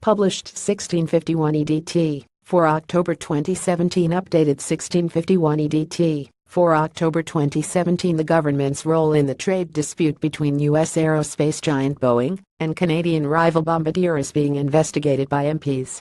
Published 1651 EDT, for October 2017. Updated 1651 EDT, for October 2017. The government's role in the trade dispute between U.S. aerospace giant Boeing and Canadian rival Bombardier is being investigated by MPs.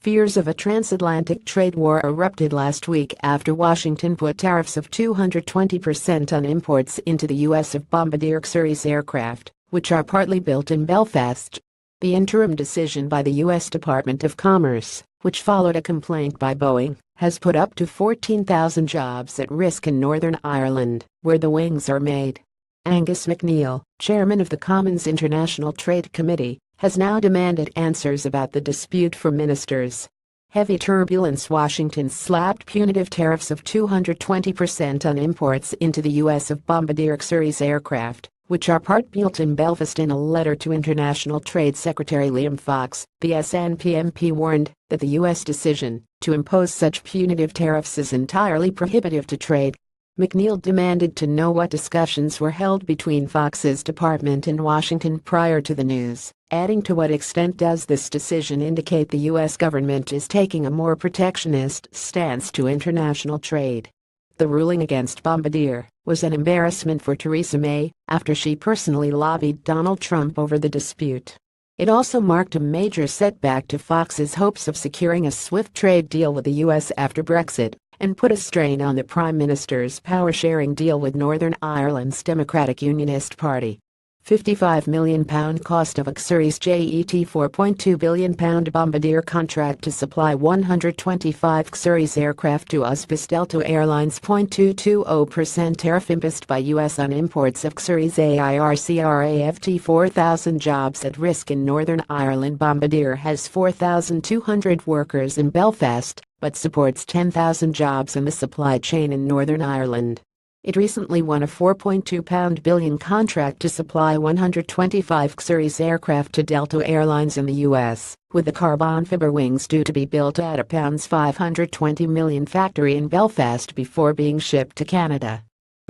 Fears of a transatlantic trade war erupted last week after Washington put tariffs of 220% on imports into the U.S. of Bombardier series aircraft, which are partly built in Belfast. The interim decision by the U.S. Department of Commerce, which followed a complaint by Boeing, has put up to 14,000 jobs at risk in Northern Ireland, where the wings are made. Angus MacNeil, chairman of the Commons International Trade Committee, has now demanded answers about the dispute from ministers. Heavy turbulence. Washington slapped punitive tariffs of 220% on imports into the U.S. of Bombardier series aircraft, which are part built in Belfast. In a letter to International Trade Secretary Liam Fox, the SNP MP warned that the U.S. decision to impose such punitive tariffs is entirely prohibitive to trade. MacNeil demanded to know what discussions were held between Fox's department and Washington prior to the news, adding, to what extent does this decision indicate the U.S. government is taking a more protectionist stance to international trade? The ruling against Bombardier was an embarrassment for Theresa May after she personally lobbied Donald Trump over the dispute. It also marked a major setback to Fox's hopes of securing a swift trade deal with the U.S. after Brexit, and put a strain on the Prime Minister's power-sharing deal with Northern Ireland's Democratic Unionist Party. £55 million cost of a series jet £4.2 billion Bombardier contract to supply 125 series aircraft to Usbis Delta Airlines. 220% tariff imposed by U.S. on imports of series AIRCRAFT. 4,000 jobs at risk in Northern Ireland. Bombardier has 4,200 workers in Belfast, but supports 10,000 jobs in the supply chain in Northern Ireland. It recently won a £4.2 billion contract to supply 125 series aircraft to Delta Airlines in the U.S., with the carbon fiber wings due to be built at a £520 million factory in Belfast before being shipped to Canada.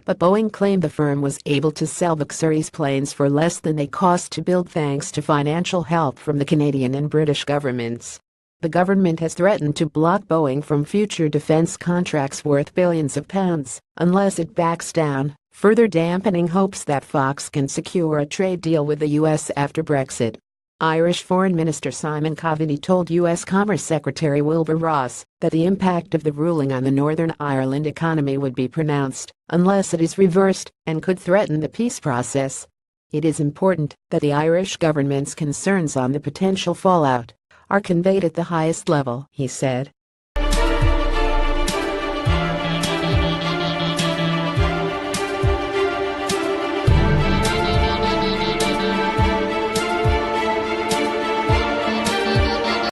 But Boeing claimed the firm was able to sell the series planes for less than they cost to build thanks to financial help from the Canadian and British governments. The government has threatened to block Boeing from future defense contracts worth billions of pounds unless it backs down, further dampening hopes that Fox can secure a trade deal with the U.S. after Brexit. Irish Foreign Minister Simon Coveney told U.S. Commerce Secretary Wilbur Ross that the impact of the ruling on the Northern Ireland economy would be pronounced unless it is reversed and could threaten the peace process. It is important that the Irish government's concerns on the potential fallout are conveyed at the highest level, he said.